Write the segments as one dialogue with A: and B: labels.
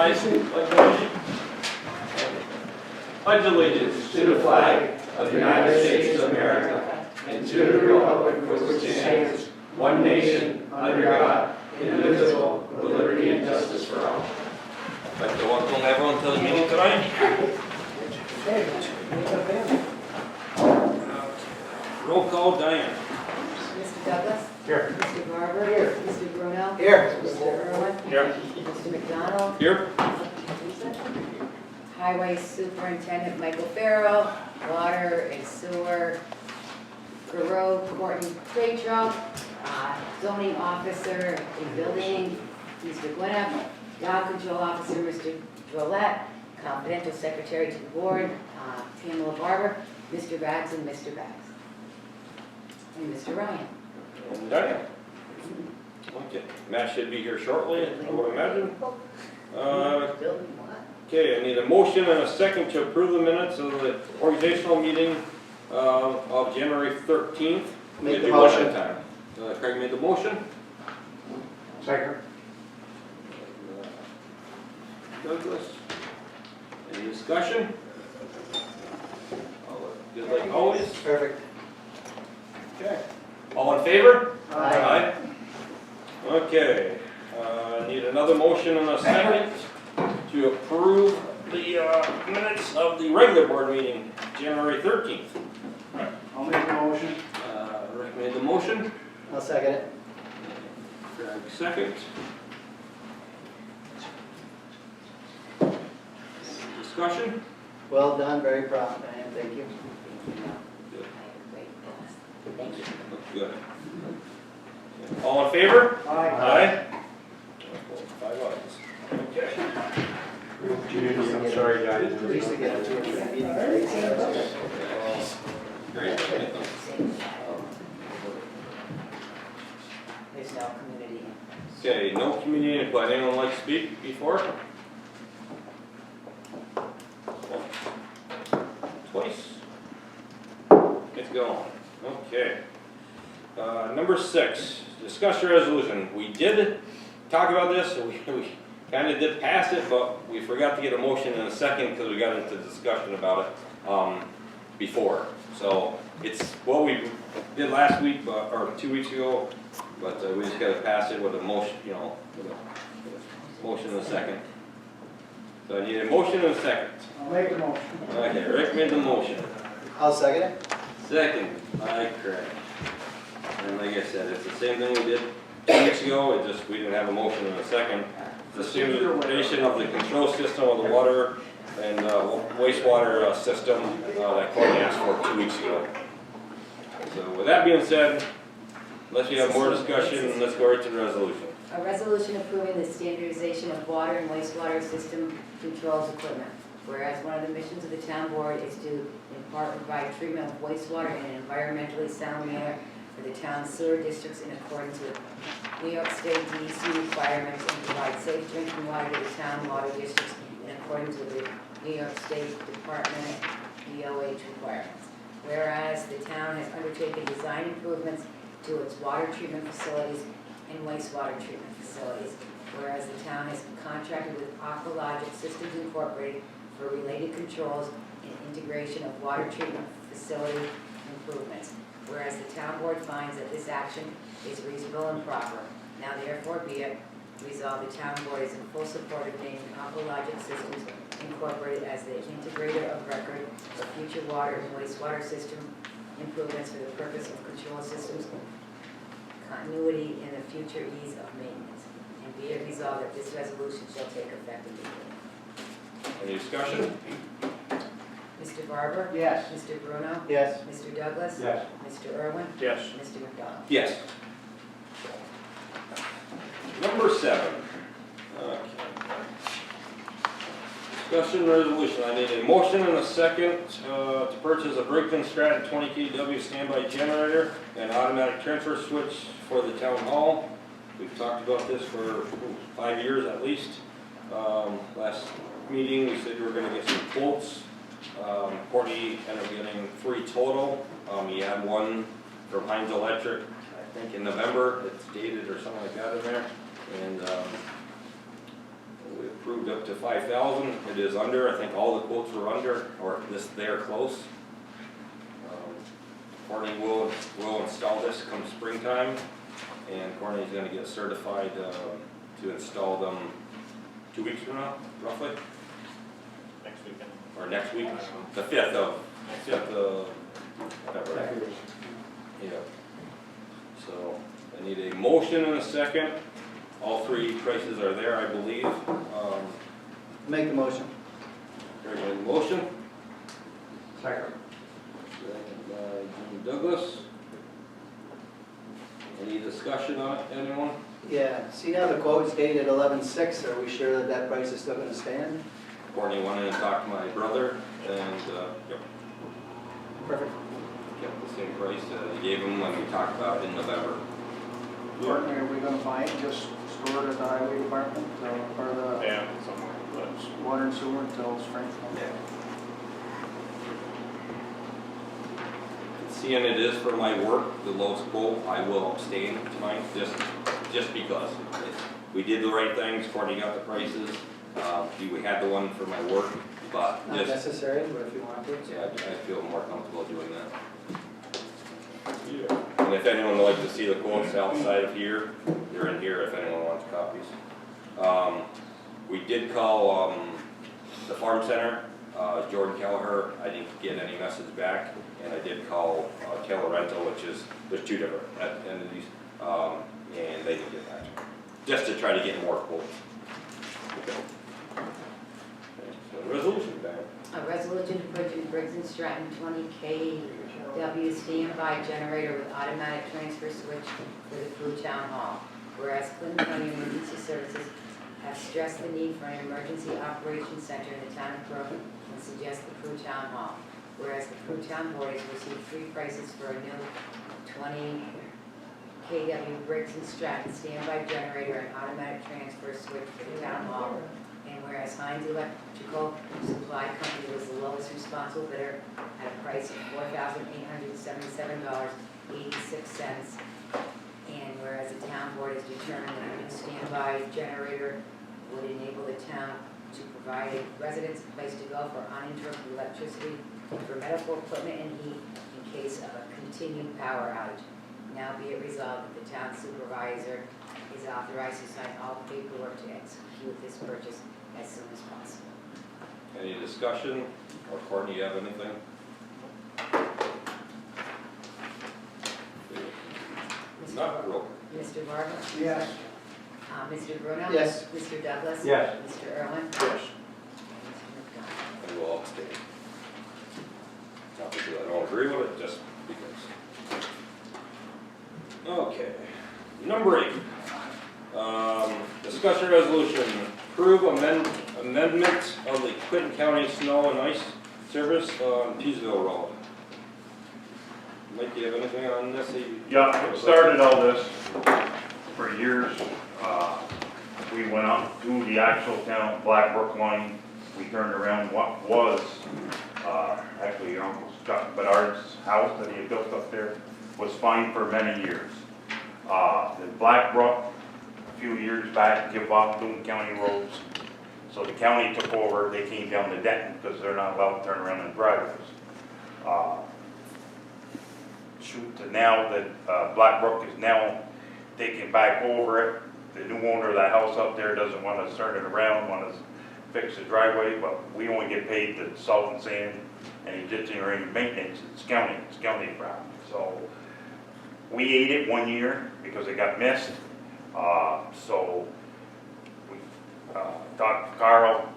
A: I pledge allegiance to the flag of the United States of America and to the republic for which it stands, one nation, under God, indivisible, with liberty and justice for all. I'd like to welcome everyone to the meeting tonight. Roll call, Diane.
B: Mr. Douglas?
C: Here.
B: Mr. Barber?
C: Here.
B: Mr. Bruno?
C: Here.
B: Mr. Irwin?
A: Here.
B: Mr. McDonald?
A: Here.
B: Highway Superintendent Michael Farrell, Water and Sewer, Road Courtney Cratro, Zoning Officer in Building, Mr. Gwinnett, Dog Control Officer, Mr. Drollet, Confidential Secretary to the Board, Pamela Barber, Mr. Bags and Mr. Bags. And Mr. Ryan.
A: And Diane. Okay, Matt should be here shortly, I would imagine. Okay, I need a motion and a second to approve the minutes of the organizational meeting of January 13th.
C: Make the
A: Do one at
C: motion.
A: a time. Craig made the motion.
C: Second.
A: Douglas. Any discussion? Just like always.
C: Perfect.
A: Okay. All in favor?
C: Aye.
A: Okay, need another motion and a second to approve the minutes of the regular board meeting, January 13th.
C: I'll make the motion.
A: Rick made the motion.
C: I'll second it.
A: Greg second. Discussion?
C: Well done, very proud, man, thank you.
A: Good.
B: Thank you.
A: Looks good. All in favor? Aye. 5 ayes. Okay.
C: I'm sorry, guys. We used to get a 2 or 3 meetings.
A: Great.
B: There's no community.
A: Okay, no community input. Anyone like to speak before? Twice. Get going. Okay. Number 6, discuss your resolution. We did talk about this, we kind of did pass it, but we forgot to get a motion in a second because we got into discussion about it before. So it's what we did last week, or 2 weeks ago, but we just got to pass it with a motion, with a motion in a second. So I need a motion and a second.
C: I'll make a motion.
A: Okay, Rick made the motion.
C: I'll second it.
A: Second, by Craig. And like I said, it's the same thing we did 2 weeks ago, it just, we didn't have a motion in a second. The standardization of the control system of the water and wastewater system that Courtney asked for 2 weeks ago. So with that being said, unless you have more discussion, let's go right to the resolution.
B: A resolution approving the standardization of water and wastewater system controls equipment. Whereas one of the missions of the town board is to in part provide treatment of wastewater in an environmentally sound manner for the town's sewer districts in accordance with New York State DEC requirements and provide safe drinking water to the town water districts in accordance with the New York State Department DOH requirements. Whereas the town has undertaken design improvements to its water treatment facilities and wastewater treatment facilities. Whereas the town has contracted with Aqualogic Systems Incorporated for related controls and integration of water treatment facility improvements. Whereas the town board finds that this action is reasonable and proper. Now therefore be it resolved, the town board is in full support of naming Aqualogic Systems Incorporated as the integrator of record for future water and wastewater system improvements for the purpose of control systems continuity in the future ease of maintenance. And be it resolved that this resolution shall take effect immediately.
A: Any discussion?
B: Mr. Barber?
C: Yes.
B: Mr. Bruno?
C: Yes.
B: Mr. Douglas?
C: Yes.
B: Mr. Irwin?
A: Yes.
B: Mr. McDonald?
A: Yes. Number 7. Okay. Discussion resolution. I need a motion and a second to purchase a Brickton Stratton 20 kW standby generator and automatic transfer switch for the town hall. We've talked about this for 5 years at least. Last meeting we said we were going to get some quotes. Courtney ended up getting 3 total. He had one from Heinz Electric, I think in November. It's dated or something like that in there. And we approved approved up to 5,000. It is under, I think all the quotes were under, or they're close. Courtney will install this come springtime, and Courtney's gonna get certified to install them 2 weeks from now, roughly,
D: Next weekend.
A: or next week, the 5th of February. Yeah. So I need a motion and a second. All three prices are there, I believe.
C: Make the motion.
A: Very good motion.
C: Second.
A: Second by Jim Douglas. Any discussion on it, anyone?
C: Yeah, see now the quote's dated 11/6, are we sure that that price is still gonna stand?
A: Courtney went in and talked to my brother, and yep,
C: Perfect.
A: kept the same price he gave him when we talked about it in November.
E: Courtney, are we gonna buy it, just store it at the highway department, or the
D: Yeah, somewhere, but
E: water and sewer until spring?
A: Seeing it is for my work, the lowest quote, I will abstain tonight, just because. We did the right things, Courtney got the prices, we had the one for my work, but
C: Not
A: just,
C: necessary, but if you want to.
A: yeah, I feel more comfortable doing that. And if anyone would like to see the quotes outside of here, they're in here if anyone wants copies. We did call the farm center, Jordan Kelleher. I didn't get any message back, and I did call Taylor Rental, which is, there's two different entities, and they didn't get back to me, just to try to get more quotes. Okay. So resolution, Dan.
B: A resolution to purchase Briggs and Stratton 20 kW standby generator with automatic transfer switch for the Peru Town Hall. Whereas Clinton County Emergency Services have stressed the need for an emergency operations center in the town of Peru and suggest the Peru Town Hall. Whereas the Peru Town Board has received 3 prices for a new 20 kW Briggs and Stratton standby generator and automatic transfer switch for the town hall. And whereas Heinz Electrical Supply Company was the lowest responsible bidder at a price of $4,877.86. And whereas the town board has determined that a new standby generator would enable the town to provide residents a place to go for uninterrupted electricity for medical equipment and heat in case of a continued power outage. Now be it resolved that the town supervisor is authorized to sign all paperwork to execute this purchase as soon as possible.
A: Any discussion, or Courtney, you have anything? Not real.
B: Mr. Varga?
E: Yes.
B: Mr. Bruno?
C: Yes.
B: Mr. Douglas?
C: Yes.
B: Mr. Irwin?
E: Yes.
B: And Mr. McDonald.
A: I will abstain. Not because I don't agree with it, just because. Okay, number 8. Discussion resolution, approve amendment of the Clinton County Snow and Ice Service on Peasville Road. Mike, do you have anything on this?
D: yeah, we started all this for years. We went up to the actual town, Blackbrook line. We turned around what was, actually your Uncle Chuck Baord's house that he had built up there was fine for many years. The Blackbrook, a few years back, give up doing county roads. So the county took over, they came down to Denton because they're not allowed to turn around in driveways. Shoot to now that Blackbrook is now taking back over it. The new owner of that house up there doesn't want us turning around, want us fix the driveway, but we only get paid the salt and sand and he did any maintenance. It's county problem. So we ate it 1 year because it got missed. So we talked to Carl.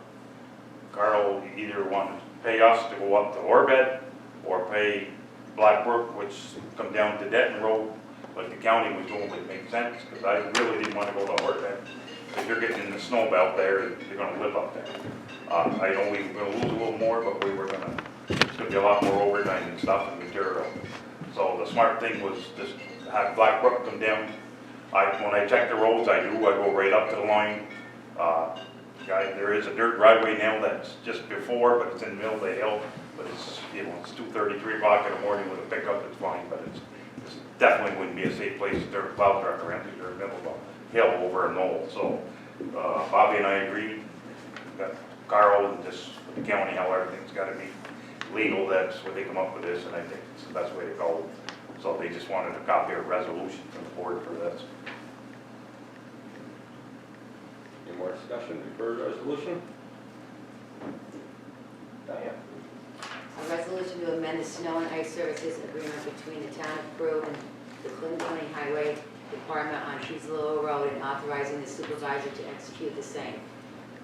D: Carl either wanted to pay us to go up to Orbit or pay Blackbrook, which come down to Denton Road, like the county was doing, would make sense, because I really didn't want to go to Orbit. If you're getting in the snow belt there, you're going to live up there. I know we were going to lose a little more, but it's going to be a lot more overtime and stuff and material. So the smart thing was just have Blackbrook come down. When I check the roads, I go right up to the line. There is a dirt driveway now that's just before, but it's in the middle of the hill. But it's, it's 2:30, 3 o'clock in the morning with a pickup, it's fine, but it's definitely wouldn't be a safe place to turn a plow truck around because you're in the middle of a hill over a knoll. So Bobby and I agreed, got Carl and just with the county, how everything's gotta be legal, that's where they come up with this, and I think it's the best way to go. So they just wanted a copy of a resolution from the board for this.
A: Any more discussion before the resolution? Diane?
B: A resolution to amend the snow and ice services agreement between the town of Peru and the Clinton County Highway Department on Peasley Road and authorizing the supervisor to execute the same.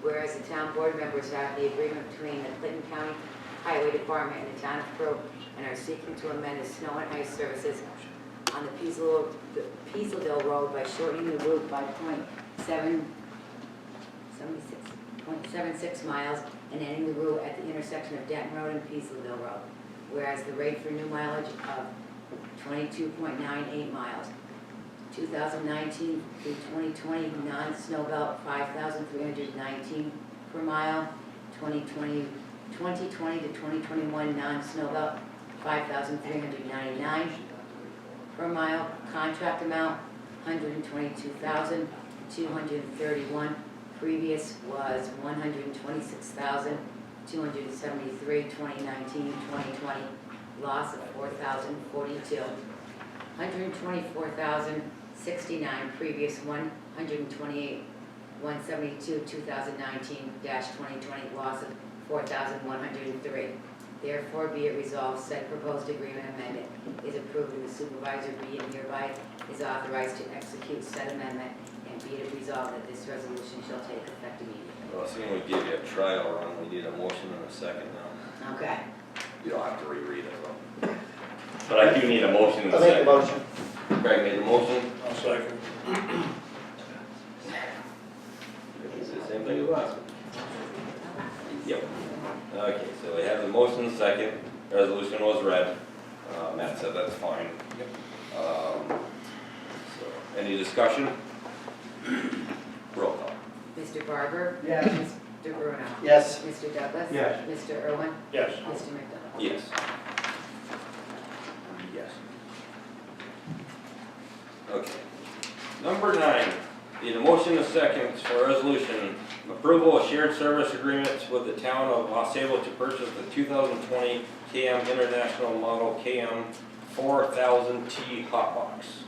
B: Whereas the town board members have the agreement between the Clinton County Highway Department and the town of Peru and are seeking to amend the snow and ice services on the Peasleville Road by shortening the route by 0.76 miles and ending the route at the intersection of Denton Road and Peasleville Road. Whereas the rate for new mileage of 22.98 miles. 2019 through 2020 non-snow belt 5,319 per mile. 2020 to 2021 non-snow belt 5,399 per mile. Contract amount 122,231. Previous was 126,273. 2019, 2020 loss of 4,042. 124,069. Previous 128. 172, 2019-2020 loss of 4,103. Therefore, be it resolved, said proposed agreement amendment is approved and the supervisor be and hereby is authorized to execute said amendment, and be it resolved that this resolution shall take effect immediately.
A: Well, seeing we gave you a trial run, we need a motion and a second now.
B: Okay.
A: You don't have to reread it though. But I do need a motion and a
C: I'll make the
A: second.
C: motion.
A: Craig made the motion.
F: I'll second.
A: Is it the same thing as last one? Yep. Okay, so we have the motion and second. Resolution was read. Matt said that's fine. So, any discussion? Roll call.
B: Mr. Barber?
E: Yes.
B: Mr. Bruno?
C: Yes.
B: Mr. Douglas?
F: Yes.
B: Mr. Irwin?
F: Yes.
B: Mr. McDonald?
A: Yes. Yes. Okay. Number 9, need a motion and a second for resolution approval of shared service agreements with the town of Los Angeles to purchase the 2020 KM International Model KM 4000T hot box.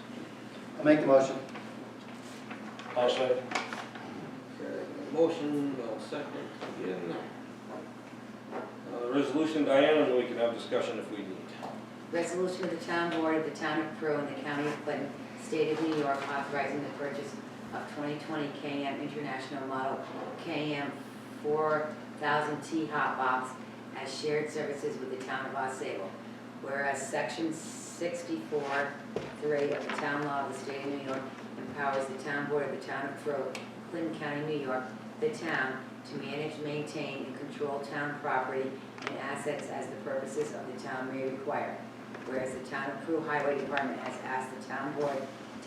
C: I'll make the motion.
F: I'll second.
A: Motion, I'll second again. Resolution, Diane, and we can have discussion if we need.
B: Resolution of the town board of the town of Peru and the county of Clinton, state of New York, authorizing the purchase of 2020 KM International Model KM 4000T hot box as shared services with the town of Osable. Whereas section 64(3) of the town law of the state of New York empowers the town board of the town of Peru, Clinton County, New York, the town, to manage, maintain, and control town property and assets as the purposes of the town may require. Whereas the town of Peru Highway Department has asked the town board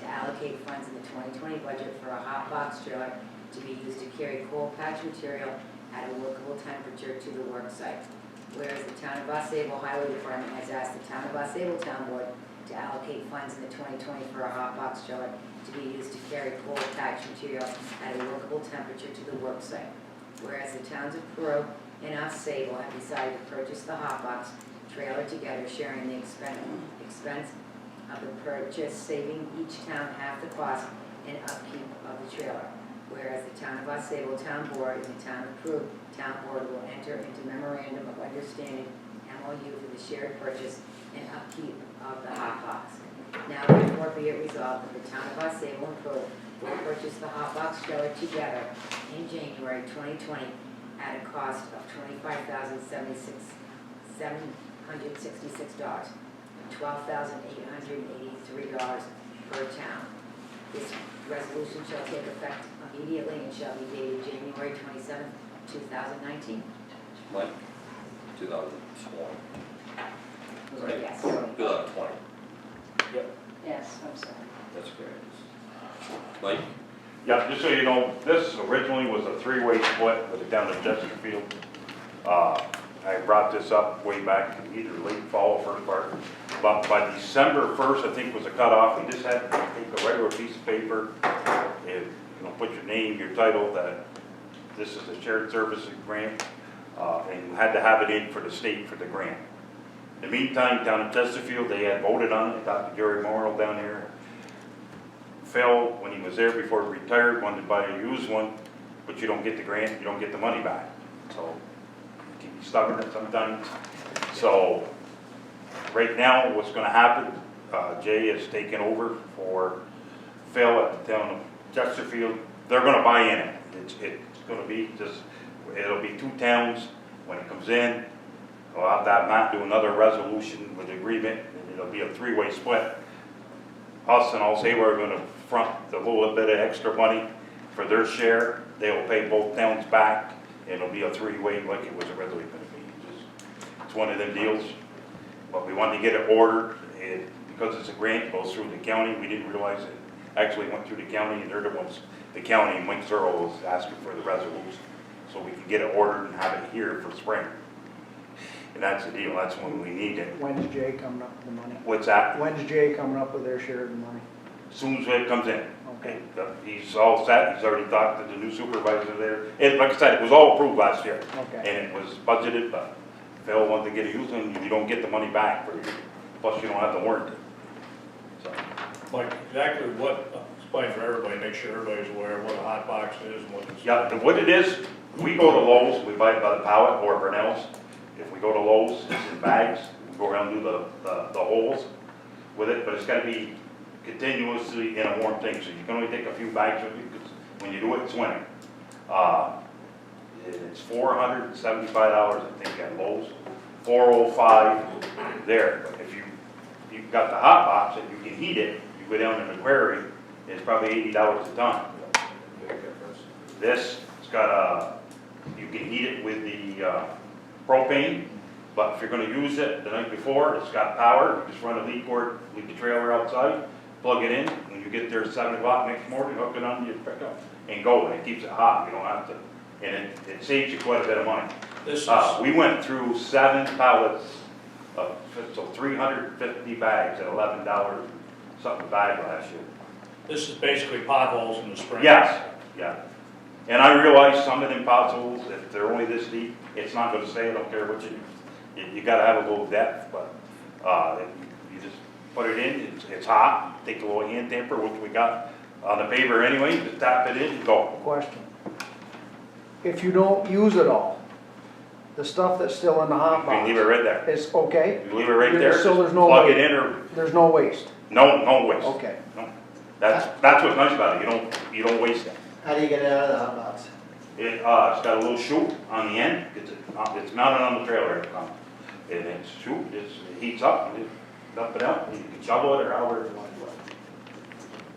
B: to allocate funds in the 2020 budget for a hot box trailer to be used to carry coal patch material at a workable temperature to the work site. Whereas the town of Osable Highway Department has asked the town of Osable Town Board to allocate funds in the 2020 for a hot box trailer to be used to carry coal patch material at a workable temperature to the work site. Whereas the towns of Peru and Osable have decided to purchase the hot box trailer together, sharing the expense of the purchase, saving each town half the cost and upkeep of the trailer. Whereas the town of Osable Town Board and the town of Peru Town Board will enter into memorandum of understanding, MOU, for the shared purchase and upkeep of the hot box. Now therefore be it resolved that the town of Osable and Peru will purchase the hot box trailer together in January 2020 at a cost of $25,766, $12,883 per town. This resolution shall take effect immediately and shall be dated January 27, 2019.
A: Mike? 2020. Right?
B: Yes.
A: 2020.
B: Yes, I'm sorry.
A: That's correct. Mike?
D: Yeah, just so you know, this originally was a three-way split with it down in Chesterfield. I brought this up way back either late fall or first part. But by December 1st, I think was the cutoff. We just had to take a regular piece of paper and, put your name, your title, that this is a shared services grant, and you had to have it in for the state for the grant. In the meantime, down in Chesterfield, they had voted on it, Dr. Jerry Morrill down there. Phil, when he was there before he retired, wanted to buy a used one, but you don't get the grant, you don't get the money back. So, you can be stubborn sometimes. So, right now, what's gonna happen, Jay is taking over for Phil at the town of Chesterfield. They're gonna buy in it. It's gonna be just, it'll be 2 towns when it comes in. We'll have that Matt do another resolution with agreement, and it'll be a 3-way split. Us and I'll say we're gonna front a little bit of extra money for their share. They'll pay both towns back, and it'll be a 3-way like it was originally gonna be. It's one of them deals, but we wanted to get it ordered, and because it's a grant, it goes through the county. We didn't realize it actually went through the county, and they're the ones, the county, Mike Searle was asking for the resolution, so we can get it ordered and have it here for spring. And that's the deal, that's when we need it.
E: When's Jay coming up with the money?
D: What's that?
E: When's Jay coming up with their share of the money?
D: As soon as it comes in.
E: Okay.
D: He's all set, he's already talked to the new supervisor there. And like I said, it was all approved last year.
E: Okay.
D: And it was budgeted, but Phil wanted to get a used one, you don't get the money back for it. Plus you don't have the warranty. So,
F: Like, exactly what, explain for everybody, make sure everybody's aware of what a hot box is and what it's.
D: yeah, and what it is, we go to Lowe's, we buy it by the pallet or Brunel's. If we go to Lowe's, it's in bags, we go around and do the holes with it, but it's gotta be continuously in a warm thing, so you can only take a few bags with you, because when you do it, it's winter. It's $475, I think, at Lowe's, $405 there. But if you've got the hot box and you can heat it, you go down in the quarry, it's probably $80 a ton. This, it's got you can heat it with the propane, but if you're gonna use it the night before, it's got power, you just run a lead cord, leave the trailer outside, plug it in, when you get there at 7 o'clock next morning, hook it on your pickup, and go, and it keeps it hot, you don't have to, and it saves you quite a bit of money.
F: This is,
D: We went through 7 pallets, so 350 bags at $11 something a bag last year.
F: this is basically potholes in the spring.
D: Yes, yeah. And I realize some of them potholes, if they're only this deep, it's not gonna stay, I don't care what you do. You gotta have a little depth, but, you just put it in, it's hot, take a little hand tamper, which we got on the paver anyway, just tap it in and go.
E: Question. If you don't use it all, the stuff that's still in the hot
D: You can
E: box
D: leave it right there.
E: is okay?
D: You leave it right there,
E: So
D: just
E: there's no
D: plug it
E: waste?
D: in or,
E: There's no waste?
D: no waste.
E: Okay.
D: No. That's what's nice about it, you don't waste it.
C: How do you get it out of the hot box?
D: It's got a little chute on the end, it's mounted on the trailer, and it's chute, it heats up, and you dump it out, and you can shovel it or however you want to do it.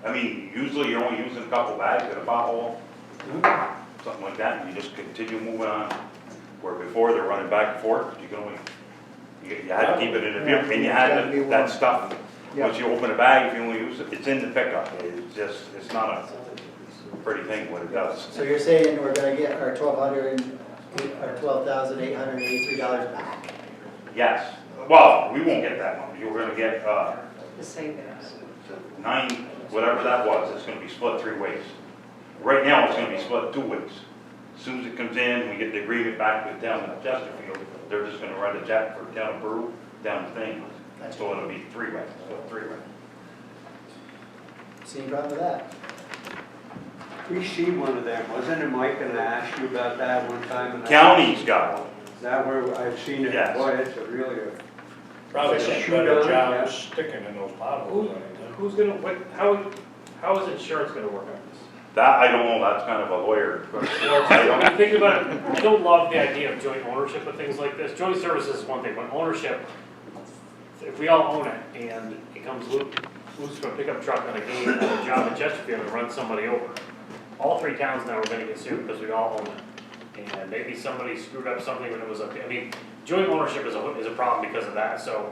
D: I mean, usually you're only using a couple bags in a pothole, something like that, and you just continue moving on. Where before they're running back and forth, you can only, you had to keep it in the vehicle, and you had that stuff. Once you open a bag, if you only use it, it's in the pickup, it's not a pretty thing what it does.
C: So you're saying we're gonna get our $12,883 back?
D: Yes, well, we won't get that one, you're gonna get,
B: The savings.
D: 9, whatever that was, it's gonna be split 3 ways. Right now, it's gonna be split 2 ways. As soon as it comes in, we get the agreement back with down in Chesterfield, they're just gonna write a check for down in Peru, down in thing. So it'll be 3 ways, split 3 ways.
C: See, problem with that?
G: We see one of them, wasn't it, Mike, and I asked you about that one time? and I-
D: County's got one.
G: Is that where I've seen it?
D: Yes.
G: Boy, it's a really,
F: Probably
G: It's a
F: does a
G: shoot
F: better
G: on,
F: job
G: yeah.
F: of sticking in those potholes. I think.
H: Who's gonna, how is insurance gonna work on this?
D: That, I don't know, that's kind of a lawyer question.
H: When you think about it, I don't love the idea of joint ownership of things like this. Joint services is one thing, but ownership, if we all own it and it comes who's gonna pick up a truck on a job in Chesterfield and run somebody over? All 3 towns now are gonna get sued because we all own it. And maybe somebody screwed up something when it was I mean, joint ownership is a problem because of that, so.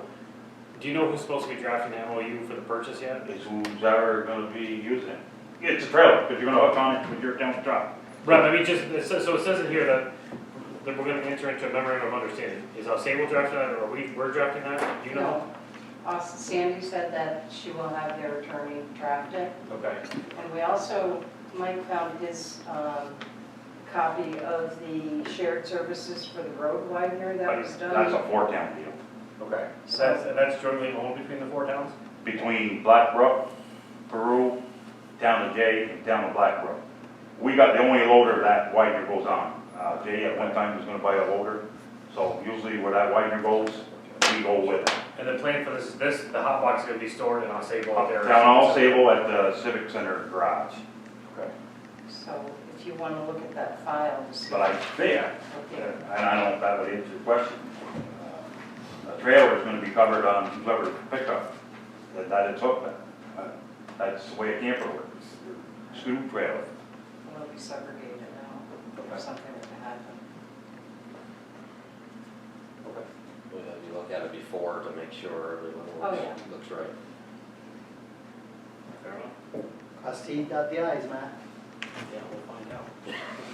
H: Do you know who's supposed to be drafting the MOU for the purchase yet?
D: Is who's ever gonna be using it. It's a trailer, because you're gonna hook on it with your town truck.
H: Right, I mean, so it says in here that we're gonna enter into a memorandum of understanding. Is Sable drafting that, or we're drafting that? Do you know?
I: Sandy said that she will have their attorney draft it.
H: Okay.
I: And we also, Mike found his copy of the shared services for the road widener that was done?
D: That's a four-town deal,
H: Okay. So that's jointly owned between the four towns?
D: between Black Brook, Peru, Town of Jay, and Town of Black Brook. We got the only loader that widener goes on. Jay at one time was gonna buy a loader, so usually where that widener goes, we go with it.
H: And the plan for this is the hot box is gonna be stored in Sable out there?
D: Town Hall Sable at the Civic Center garage.
H: Okay.
I: So if you want to look at that file to see.
D: But I think,
I: Okay.
D: and I don't know if that would answer your question, a trailer is gonna be covered on whoever's pickup that it's hooked at. That's the way a camper works, screw trailer.
I: It'll be segregated now, or something like that.
J: You look at it before to make sure everyone
I: Oh,
J: looks,
I: yeah.
J: looks right.
H: Fair enough.
C: Cross T, dot the i's, Matt.
H: Yeah, we'll find out.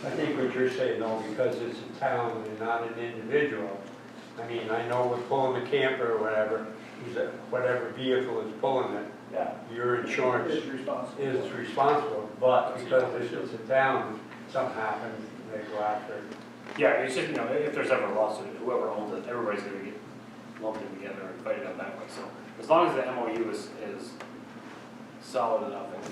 G: I think what you're saying though, because it's a town and not an individual, I mean, I know with pulling the camper or whatever, whatever vehicle is pulling it,
D: Yeah.
G: your insurance
E: It's responsible.
G: is responsible, but because it's a town, something happens, they go after it.
H: Yeah, it's just, if there's ever a lawsuit, whoever owns it, everybody's gonna get lumped in together and fight it out that way, so. As long as the MOU is solid enough and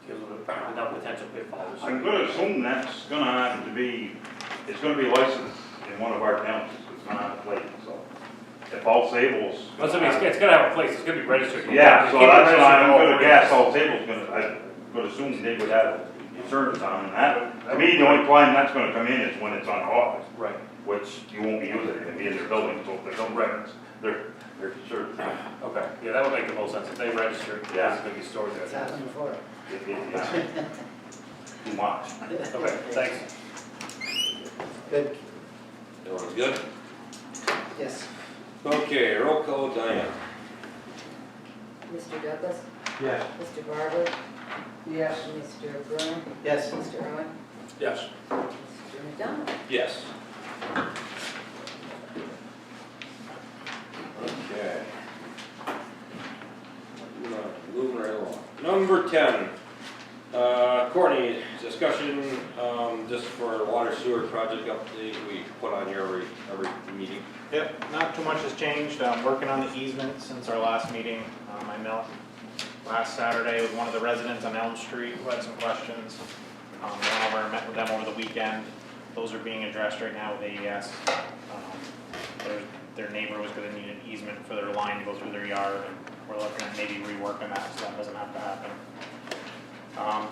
H: deals with enough potential pitfalls.
D: I'm gonna assume that's gonna have to be, it's gonna be licensed in one of our towns, it's gonna have a plate, so. If all Sable's.
H: That's what I mean, it's gotta have a place, it's gonna be registered.
D: Yeah, so
H: Keep it
D: that's
H: registered
D: why I'm
H: all
D: gonna
H: three.
D: guess all Sable's gonna, I would assume they would have insurance on that. To me, the only time that's gonna come in is when it's on office,
H: Right.
D: which you won't be using, it'll be in their building, so if there's no records, they're sure.
H: Okay, yeah, that would make the most sense, if they register,
D: Yeah.
H: it's gonna be stored
C: It's
H: there.
C: happened before.
D: Too much.
H: Okay, thanks.
C: Good,
J: Everyone's good?
C: yes.
A: Okay, roll call, Diane.
B: Mr. Douglas,
G: Yes.
B: Mr. Barber,
E: Yes.
B: Mr. Bruin,
C: Yes.
B: Mr. Owen,
F: Yes.
B: Mr. McDonald.
A: Yes. Okay. Moving right along. Number 10, Courtney, discussion, just for water sewer project update, we put on here every meeting.
K: Yep, not too much has changed. I'm working on the easement since our last meeting. I met last Saturday with one of the residents on Elm Street who had some questions. Went over and met with them over the weekend. Those are being addressed right now with AES. Their neighbor was gonna need an easement for their line to go through their yard, and we're looking at maybe reworking that so that doesn't have to happen.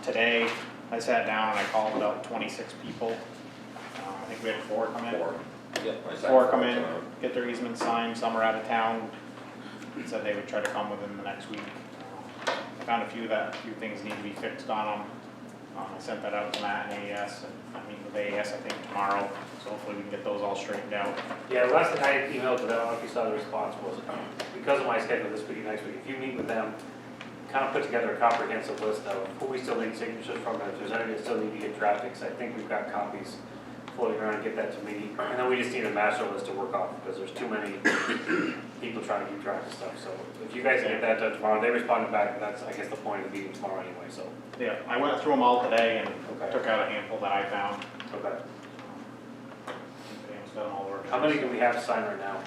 K: Today, I sat down and I called about 26 people. I think we had 4 come in.
J: Yep. I
K: Four come in, get their easement signed, some are out of town, said they would try to come within the next week. I found a few things need to be fixed on them. I sent that out to Matt and AES, and I meet with AES I think tomorrow, so hopefully we can get those all straightened out.
H: Yeah, the last thing I emailed to them, I don't know if you saw the response, was because of my schedule this week and next week, if you meet with them, kind of put together a comprehensive list of who we still need signatures from, and if there's anything that still need to get drafted, because I think we've got copies floating around and get that to me. And then we just need a master list to work off, because there's too many people trying to keep track of stuff. So if you guys can get that done tomorrow, they responded back, and that's, I guess, the point of the meeting tomorrow anyway, so.
K: Yeah, I went through them all today and
H: Okay.
K: took out a handful that I found.
H: Okay.
K: Dan's done all the work.
H: How many do we have signed right now,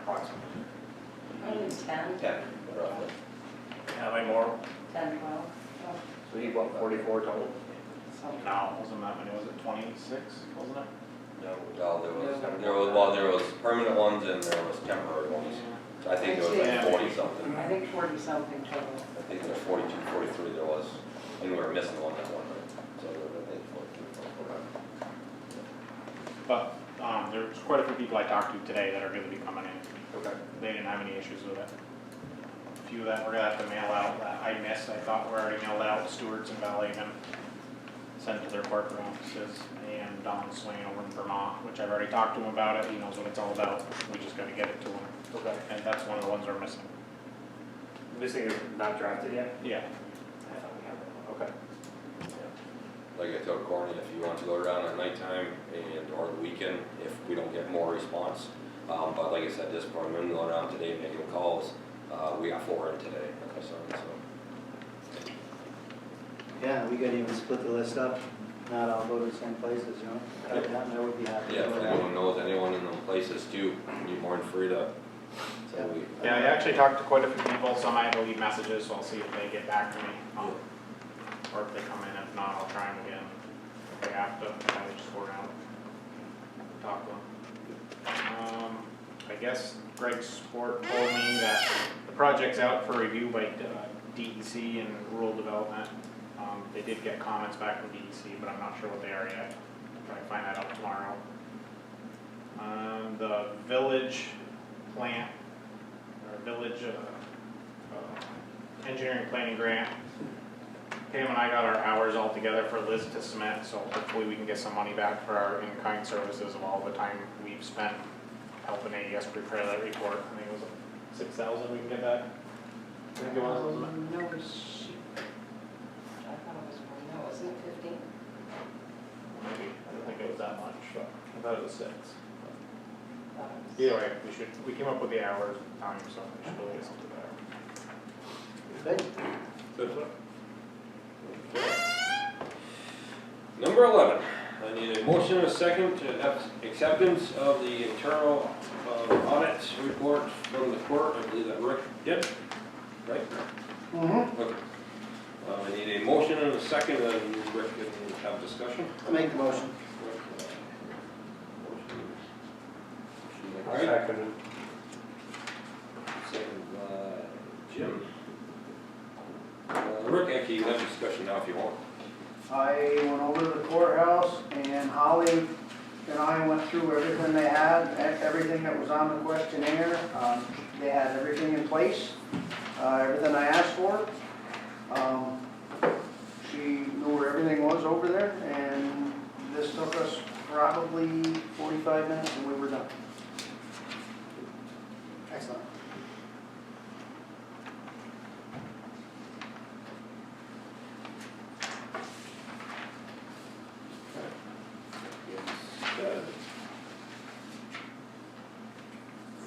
H: approximately?
I: Maybe 10,
J: 10, roughly.
H: How many more?
I: 10, 12.
H: So we need, what, 44 total?
I: something.
K: No, it wasn't that many, was it 26, wasn't it?
J: No, there was permanent ones and there was temporary ones. I think there was like 40 something.
I: I think 40 something total.
J: I think there was 42, 43 there was, and we were missing one that one night. So there was, I think 42, 44.
K: But there's quite a few people I talked to today that are going to be coming in.
H: Okay.
K: They didn't have any issues with it. A few that we're going to have to mail out that I missed, I thought were already mailed out, Stewart's and Valhaven, sent to their corporate offices, and Don Swain over in Vermont, which I've already talked to him about it, he knows what it's all about, we just got to get it to him.
H: Okay.
K: And that's one of the ones we're missing.
H: Missing is not drafted yet?
K: Yeah.
H: I thought we had that. Okay.
J: Like I told Courtney, if you want to go around at nighttime and or the weekend, if we don't get more response. But like I said, this point, I'm going around today making calls. We got 4 in today, like I said, so.
C: Yeah, we could even split the list up, not all go to the same places, you know? Cut it down, I would be happy.
J: Yeah, if anyone knows anyone in them places too, you're more than free to.
C: Yeah.
K: Yeah, I actually talked to quite a few people, some I had to leave messages, so I'll see if they get back to me. Or if they come in, if not, I'll try them again. If they have to, I just go around, talk to them. I guess Greg Sport told me that the project's out for review by DEC and Rural Development. They did get comments back from DEC, but I'm not sure what they are yet. I'll try to find that out tomorrow. The village plant, or village engineering planning grant. Pam and I got our hours all together for Liz to submit, so hopefully we can get some money back for our in-kind services of all the time we've spent helping AES prepare that report. I think it was 6,000 we can get back. I think it was, wasn't it?
I: No, I thought it was more, no, wasn't it 15?
K: Maybe, I don't think it was that much, but I thought it was 6.
I: Thought it was-
K: Either way, we came up with the hours and time, so we should really get something better.
C: Good.
A: Good. Number 11, I need a motion and a second to have acceptance of the internal audit report from the court. I believe that Rick did, right?
E: Mm-hmm.
A: Okay. I need a motion and a second, and Rick can have discussion.
C: I'll make the motion.
G: I'll second it.
A: Second by Jim. Rick, actually, you can have discussion now if you want.
E: I went over to the courthouse and Holly and I went through everything they had, everything that was on the questionnaire. They had everything in place, everything I asked for. She knew where everything was over there, and this took us probably 45 minutes and we were done. Excellent.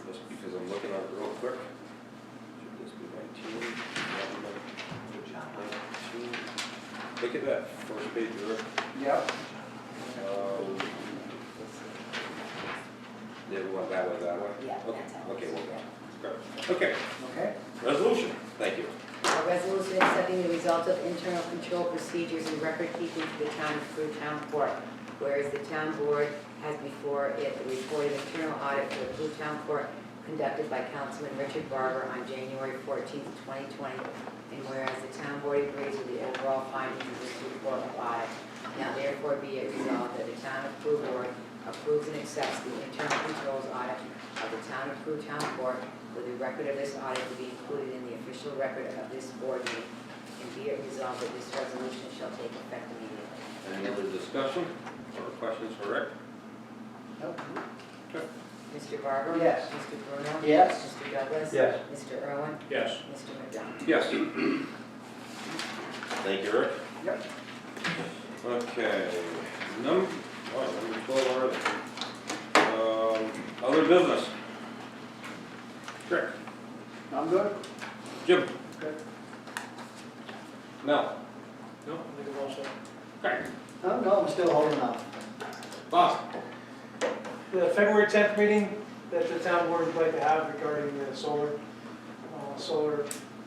A: Just because I'm looking at it real quick. Should this be 19? 19. Look at that first page, Rick.
E: Yep.
A: Did we want that way, that way?
B: Yeah,
A: Okay,
B: that's how it
A: okay,
B: is,
A: well,
B: yeah.
A: good. Okay,
E: Okay.
A: resolution, thank you.
B: A resolution accepting the results of internal control procedures and record keeping for the town of Peru Town Court. Whereas the town board has before it the report of internal audit for the Peru Town Court conducted by Councilman Richard Barber on January 14th, 2020. And whereas the town board agrees with the overall findings of this report of audit, now therefore be it resolved that the town of Peru board approves and accepts the internal controls audit of the town of Peru Town Court, with a record of this audit to be included in the official record of this board meeting. And be it resolved that this resolution shall take effect immediately.
A: Any other discussion or questions for Rick?
E: Nope.
B: Mr. Barber?
E: Yes.
B: Mr. Bruno?
C: Yes.
B: Mr. Douglas?
G: Yes.
B: Mr. Irwin?
F: Yes.
B: Mr. McDonald?
A: Yes. Thank you, Rick.
E: Yep.
A: Okay, number 12 already. Other business. Rick,
E: I'm good?
A: Jim,
E: Good.
A: Mel,
F: No, I think I'm all set.
A: Craig,
C: Oh, no, I'm still holding off.
A: Bob.
L: The February 10th meeting that the town board would like to have regarding the solar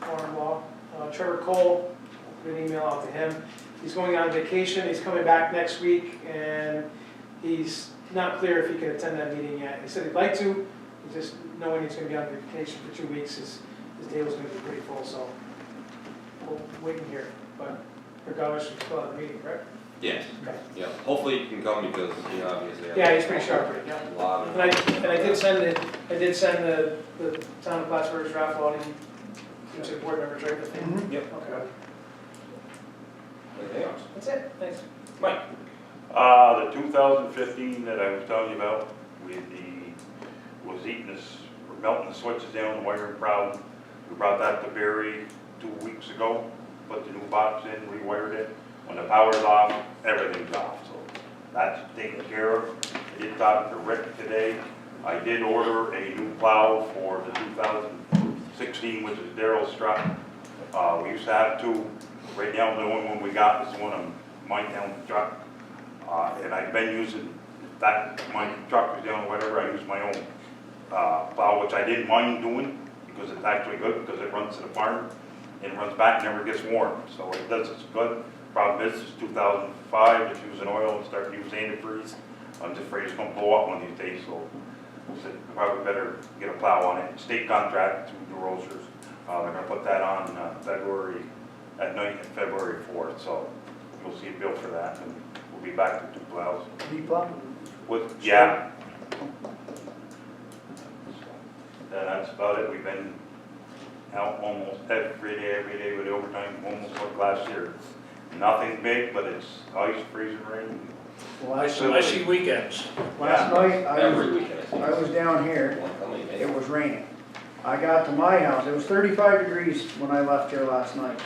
L: farm law. Trevor Cole, put an email out to him. He's going on vacation, he's coming back next week, and he's not clear if he can attend that meeting yet. He said he'd like to, he's just knowing he's going to be on vacation for 2 weeks, his table's going to be pretty full, so we'll wait and hear. But regardless, we'll still have the meeting, correct?
A: Yes.
L: Okay.
A: Yeah, hopefully you can come because, you know, obviously.
L: Yeah, he's pretty sharp, yeah.
A: A lot of.
L: And I did send the town of Plattsburgh's draft law to the board members, right? The thing?
A: Yep.
L: Okay.
A: Anything else?
L: That's it, thanks.
A: Mike?
D: The 2015 that I was telling you about, was eating this, we're melting the switches down, the wiring problem. We brought that to Barry 2 weeks ago, put the new box in, rewired it. When the power's off, everything's off, so that's taken care of. I did talk to Rick today. I did order a new plow for the 2016, which is Daryl's truck. We used to have two. Right now, the only one we got is one of mine down the truck. And I've been using, that, my truck is down, whatever, I use my own plow, which I didn't mind doing, because it's actually good, because it runs to the farm, and runs back, never gets warm, so it does, it's good. Problem is, it's 2005, it's using oil and starting to use antifreeze. I'm just afraid it's gonna blow up one of these days, so I said, probably better get a plow on it. State contract through the Rollers. They're gonna put that on at night and February 4th, so you'll see a bill for that, and we'll be back to 2 plows.
E: D-plow?
D: With, yeah. That's about it. We've been out almost every day with overtime, almost like last year. Nothing big, but it's ice, freezing rain.
E: Well,
F: I see weekends.
E: last night,
J: Every weekend.
E: I was down here,
J: How many days?
E: it was raining. I got to my house, it was 35 degrees when I left here last night.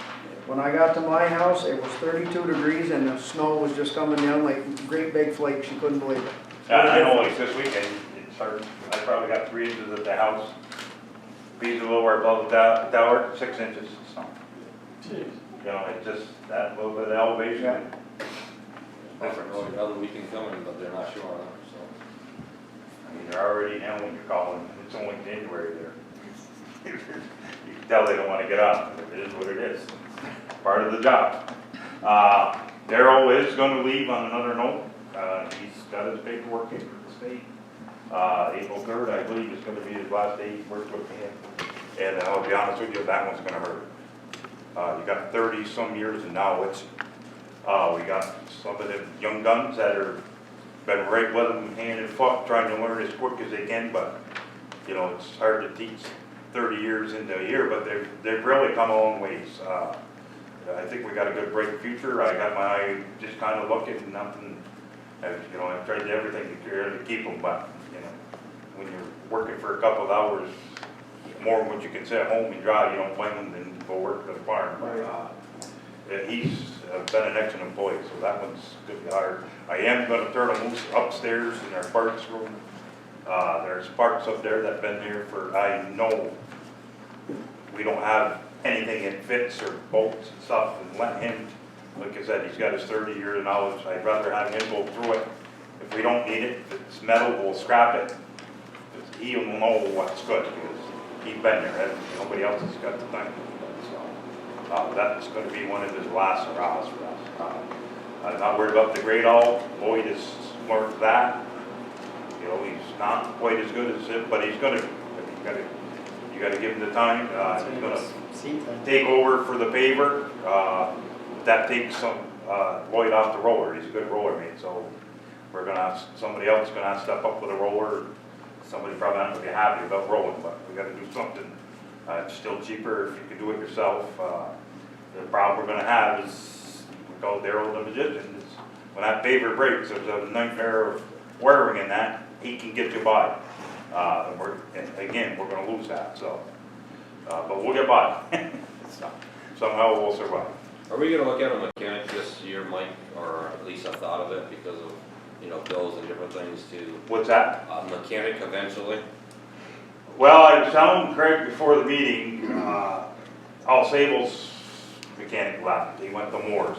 E: When I got to my house, it was 32 degrees and the snow was just coming down like great big flakes, you couldn't believe it.
D: I know, like this weekend, it's hard. I probably got 3 inches at the house. Bees a little above the tower, 6 inches of snow. You know, it's just that little bit of elevation.
E: Yeah.
J: Different, another weekend coming, but they're not sure on it, so.
D: I mean, they're already now when you're calling, it's only January there. You can tell they don't want to get up, it is what it is, part of the job. Darrell is going to leave on another note. He's got his paperwork in for the state. April 3rd, I believe, is going to be his last day he worked with him. And I'll be honest with you, that one's going to hurt. You got 30 some years and now it's, we got some of the young guns that are been right with them hand and foot, trying to learn as quick as they can, but you know, it's hard to teach 30 years into a year, but they've really come a long ways. I think we got a good bright future. I got my eye just kind of looking, nothing, you know, I've tried everything to keep them, but you know, when you're working for a couple of hours, more than what you can sit at home and drive, you don't blame them than go work at the farm. He's been an excellent employee, so that one's going to be hard. I am going to turn them loose upstairs in our parts room. There's parts up there that have been there for, I know, we don't have anything that fits or bolts and stuff, and let him, like I said, he's got his 30 years of knowledge. I'd rather have him go through it. If we don't need it, if it's metal, we'll scrap it. He'll know what's good, because he's been there. Nobody else has got the time. So that's going to be one of his last hurrahs for us. I'm not worried about the great all. Lloyd is learned that. You know, he's not quite as good as him, but he's going to. You got to give him the time. He's going to take over for the paver. That takes some Lloyd off the roller. He's a good roller mate, so we're going to have somebody else going to have to step up with a roller. Somebody probably not going to be happy about rolling, but we got to do something. It's still cheaper if you can do it yourself. The problem we're going to have is, we call Darrell the magician, is when that paver breaks, there's a nightmare of wiring in that, he can get you by. And again, we're going to lose that, so. But we'll get by. So, somehow we'll survive.
J: Are we gonna look at a mechanic this year, Mike, or at least a thought of it because of, you know, bills and different things to,
D: What's that?
J: a mechanic eventually?
D: Well, I was telling Craig before the meeting, Al Sable's mechanic left, he went to Moore's.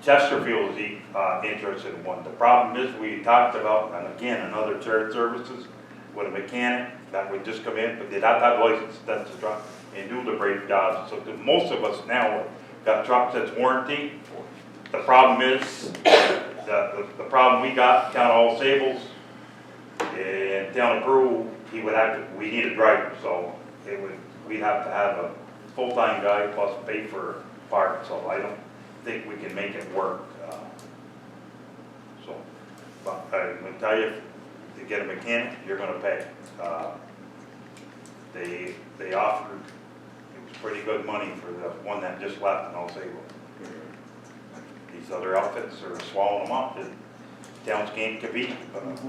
D: Chesterfield's interested in one. The problem is we talked about, and again, another shared services with a mechanic that would just come in, but they not have license, that's the truck, and do the brake jobs. So most of us now got trucks that's warranty. The problem is, the problem we got, town of All Sables, in town of Peru, we need a driver, so we'd have to have a full-time guy plus pay for parts, so I don't think we can make it work. But I'm gonna tell you, to get a mechanic, you're gonna pay. They offered, it was pretty good money for the one that just left in All Sable. These other outfits are swallowing them up. The towns can't compete,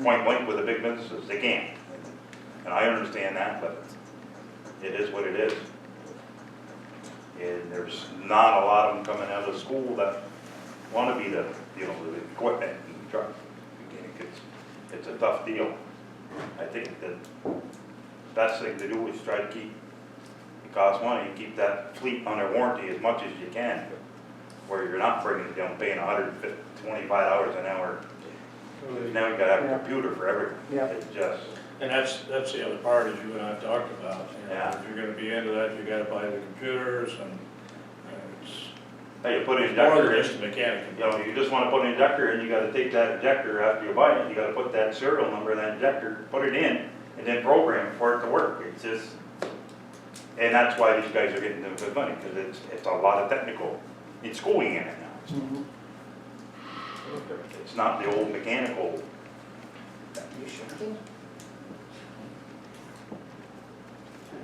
D: point blank with the big businesses, they can't. And I understand that, but it is what it is. And there's not a lot of them coming out of school that want to be the, you know, the equipment and the truck. It's a tough deal. I think the best thing to do is try to keep it costs money, keep that fleet under warranty as much as you can, where you're not bringing, paying $125 an hour. Now you gotta have a computer for everything.
E: Yeah.
D: It's just,
F: And that's the other part, as you and I have talked about. You know,
D: Yeah.
F: If you're gonna be into that, you gotta buy the computers and it's
D: hey, you put an
F: more
D: injector
F: than
D: in,
F: just a mechanic.
D: you just wanna put an injector in, you gotta take that injector after you buy it, you gotta put that serial number of that injector, put it in, and then program for it to work. It's just, and that's why these guys are getting the good money, because it's a lot of technical, it's schooling in it now.
E: Mhm.
D: It's not the old mechanical.
G: I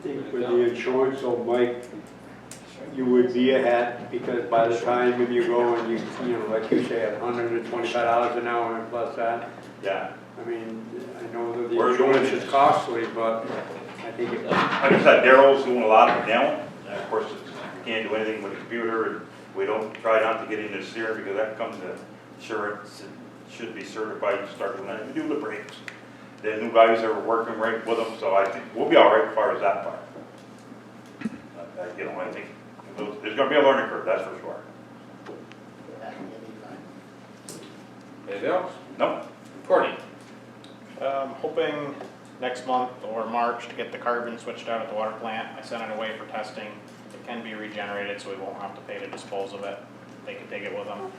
G: think with the insurance, so Mike, you would be ahead, because by the time when you go and you know, like you say, $125 an hour and plus that,
D: Yeah.
G: I mean, I know that the
D: We're doing
G: insurance is costly, but I think it,
D: Like I said, Daryl's doing a lot of it now, and of course, we can't do anything with the computer, and we don't try not to get into steering, because that comes to insurance, and should be certified to start doing that, we do the brakes. The new guys are working right with them, so I think we'll be all right as far as that part. I think there's gonna be a learning curve, that's for sure.
A: Anything else?
D: No,
A: Courtney?
K: Hoping next month or March to get the carbon switched out at the water plant. I sent it away for testing. It can be regenerated, so we won't have to pay to dispose of it. They can take it with them.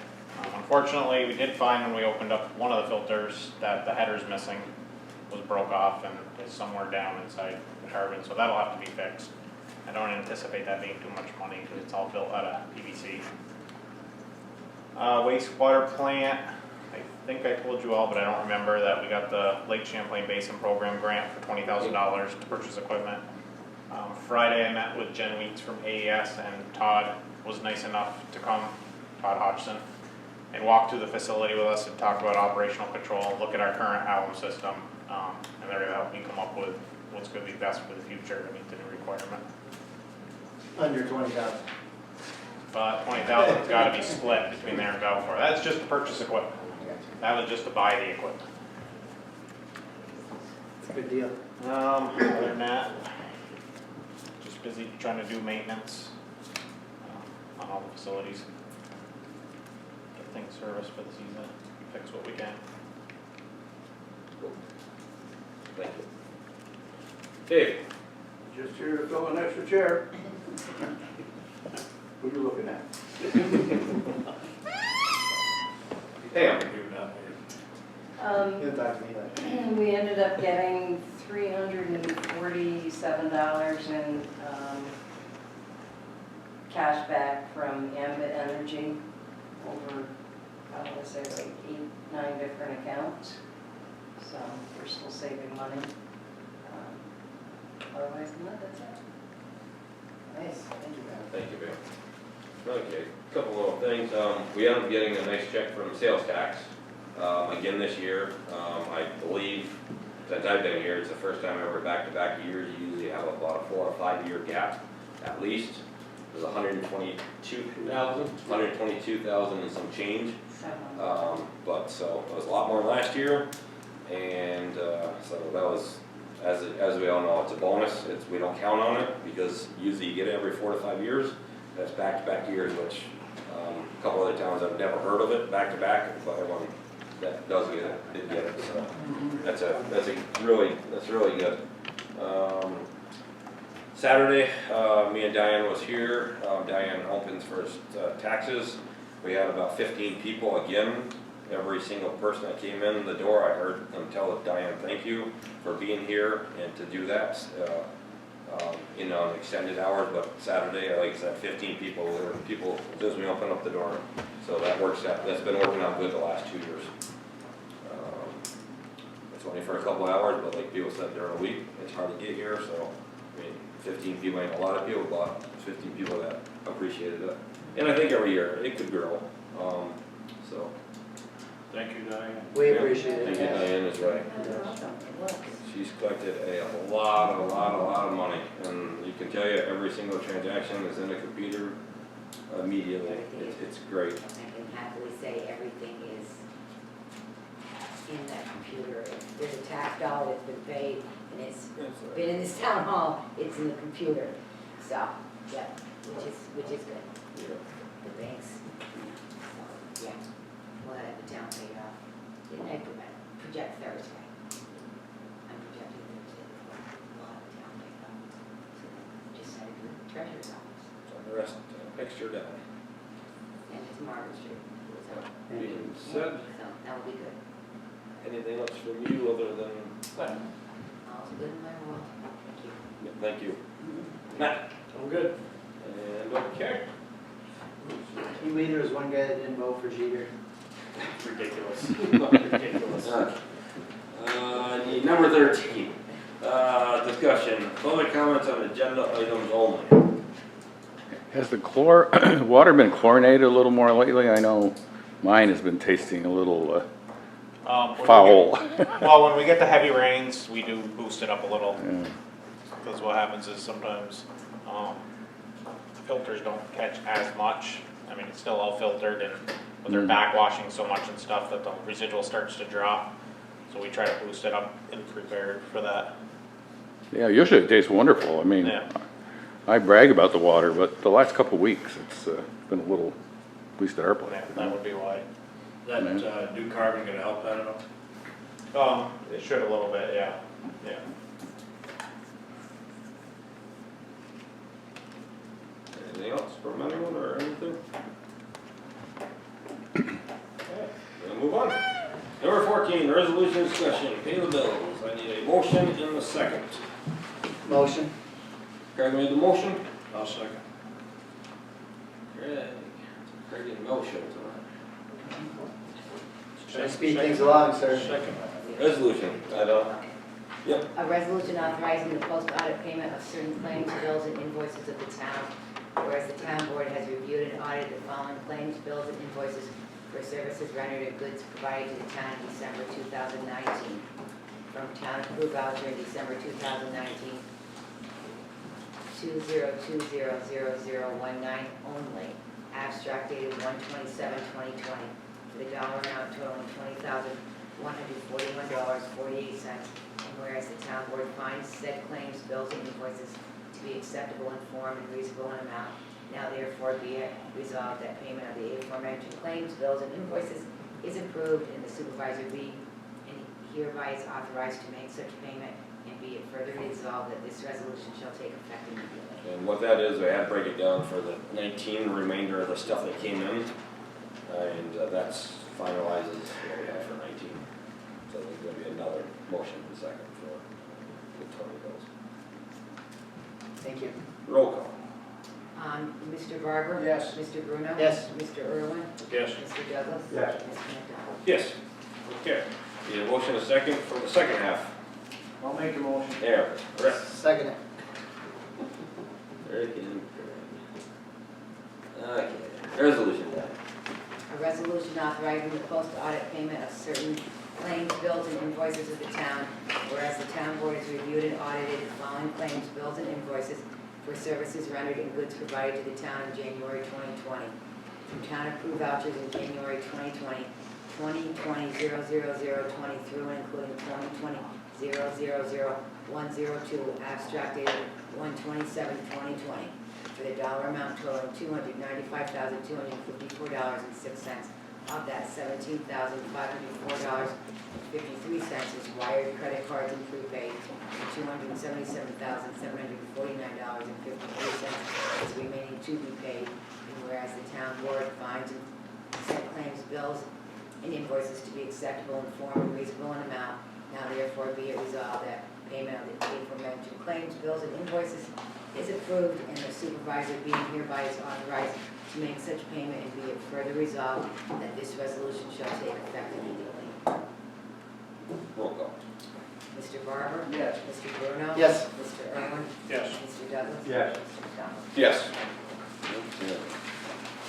K: Unfortunately, we did find when we opened up one of the filters that the header's missing, was broke off and is somewhere down inside the carbon, so that'll have to be fixed. I don't anticipate that being too much money because it's all built out of PVC. Wastewater plant, I think I told you all, but I don't remember that we got the Lake Champlain Basin Program grant for $20,000 to purchase equipment. Friday I met with Jen Weeks from AES, and Todd was nice enough to come, Todd Hodgson, and walk through the facility with us and talk about operational control, look at our current alum system, and they're gonna help me come up with what's gonna be best for the future to meet the new requirement.
C: Under 20,000.
K: But 20,000's gotta be split between there and Balfour. That's just to purchase equipment. That was just to buy the equipment.
C: It's a good deal.
K: Other than that, just busy trying to do maintenance on all the facilities. Get things serviced for the season, fix what we can.
A: Thank you. Dave?
E: Just here to fill an extra chair. What are you looking at?
A: Pam?
C: He'll talk to me later.
I: We ended up getting $347 in cash back from Ambit Energy over, I want to say like 8-9 different accounts. So we're still saving money. Otherwise than that, that's it.
B: Nice, thank you, Rob.
A: Thank you, Bill. Okay, couple little things. We ended up getting a nice check from sales tax. Again this year, I believe, since I've been here, it's the first time ever back-to-back years. You usually have about a 4 or 5 year gap, at least. It was 122,000 and some change. But so it was a lot more last year, and so that was, as we all know, it's a bonus. We don't count on it because usually you get it every 4 to 5 years. That's back-to-back years, which a couple other towns I've never heard of it back-to-back, but everyone that does get it did get it. So that's really good. Saturday, me and Diane was here. Diane opens for taxes. We had about 15 people again. Every single person that came in the door, I heard them tell Diane, thank you for being here and to do that in extended hours. But Saturday, like I said, 15 people. There were people as we opened up the door. So that works out. That's been working out good the last 2 years. It's only for a couple hours, but like people said during the week, it's hard to get here. So I mean, 15 people ain't a lot of people, but 15 people that appreciated it. And I think every year it could grow. So.
F: Thank you, Diane.
C: We appreciate it.
A: Thank you, Diane is right. She's collected a lot of money, and you can tell you every single transaction is in the computer immediately. It's great.
B: I can happily say everything is in that computer. If there's a tax dollar that's been paid and it's been in this town hall, it's in the computer. So, yeah, which is good.
A: Yeah.
B: The banks, so, yeah, we'll have the town pay it off. Didn't I project Thursday? I'm projecting Thursday, we'll have the town pay it off. So, just had a good treasurer's office,
A: So the rest, next year down.
B: and it's Margaret Street, so.
A: Being said,
B: So, that will be good.
A: anything else from you other than that?
B: All's good in my world. Thank you.
A: Yeah, thank you. Matt?
F: I'm good.
A: And okay.
C: Team leader is one guy that didn't vote for Jeter.
H: Ridiculous. Ridiculous.
A: Need number 13, discussion, public comments on agenda items only.
M: Has the water been chlorinated a little more lately? I know mine has been tasting a little
K: When we
M: foul.
K: Well, when we get the heavy rains, we do boost it up a little,
M: Yeah.
K: because what happens is sometimes, the filters don't catch as much. I mean, it's still all filtered, and but they're backwashing so much and stuff that the residual starts to drop. So we try to boost it up and prepared for that.
M: Yeah, usually it tastes wonderful. I mean,
K: Yeah.
M: I brag about the water, but the last couple of weeks, it's been a little, at least at our place.
K: Yeah, that would be why.
F: That new carbon gonna help that at all?
K: It should a little bit, yeah, yeah.
A: Anything else from anyone or anything? Okay, we'll move on. Number 14, resolution discussion, pay the bills. I need a motion in the second.
C: Motion.
A: Craig made the motion.
F: I'll second.
A: Craig in motion.
C: Try to speed things along, sir.
F: Second.
A: Resolution, yep.
B: A resolution authorizing the post-audit payment of certain claims, bills, and invoices of the town, whereas the town board has reviewed and audited the following claims, bills, and invoices for services rendered and goods provided to the town in December 2019. From town approved voucher in December 2019, 2020019 only, abstract dated 1/27/2020, for the dollar amount totaling $20,141.48. And whereas the town board finds said claims, bills, and invoices to be acceptable in form and reasonable in amount, now therefore be it resolved that payment of the aforementioned claims, bills, and invoices is approved, and the supervisor be and hereby is authorized to make such payment, and be it further resolved that this resolution shall take effect immediately.
A: And what that is, I had to break it down for the 19 remainder of the stuff that came in. And that's finalizes what we have for 19. So there's going to be another motion in a second for the total bills.
C: Thank you.
A: Roll call.
B: Mr. Barber?
E: Yes.
B: Mr. Bruno?
C: Yes.
B: Mr. Irwin?
F: Yes.
B: Mr. Douglas?
C: Yes.
B: Mr. McDonald?
A: Yes. Okay. Need a motion in a second for the second half.
E: I'll make a motion.
A: There. Rick.
C: Second it.
A: Rick and Craig. Okay. Resolution then.
B: A resolution authorizing the post-audit payment of certain claims, bills, and invoices of the town, whereas the town board has reviewed and audited the following claims, bills, and invoices for services rendered and goods provided to the town in January 2020. From town approved vouchers in January 2020, 2020-00020 through and including 2020-000-102, abstract dated 1/27/2020. For the dollar amount totaling $295,254.06. Of that, $17,504.53 is wired, credit cards, and prepaid, and $277,749.53 is remaining to be paid. And whereas the town board finds said claims, bills, and invoices to be acceptable in form and reasonable in amount, now therefore be it resolved that payment of the aforementioned claims, bills, and invoices is approved, and the supervisor being hereby is authorized to make such payment, and be it further resolved that this resolution shall take effect immediately.
A: Roll call.
B: Mr. Barber?
E: Yes.
B: Mr. Bruno?
C: Yes.
B: Mr. Irwin?
F: Yes.
B: Mr. Douglas?
C: Yes.
B: Mr. McDonald?
A: Yes.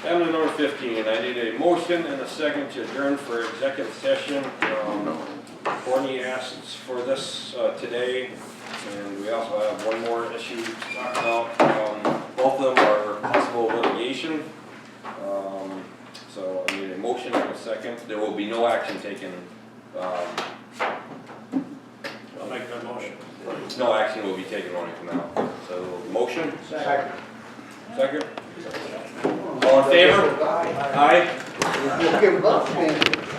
A: Item number 15, I need a motion and a second to adjourn for executive session. Courtney asked for this today, and we also have one more issue to talk about. Both of them are possible litigation. So I need a motion and a second. There will be no action taken.
F: I'll make that motion.
J: No action will be taken on it from now. So, motion?
E: Second.
J: Second? All in favor? Aye.
C: We'll give up, man.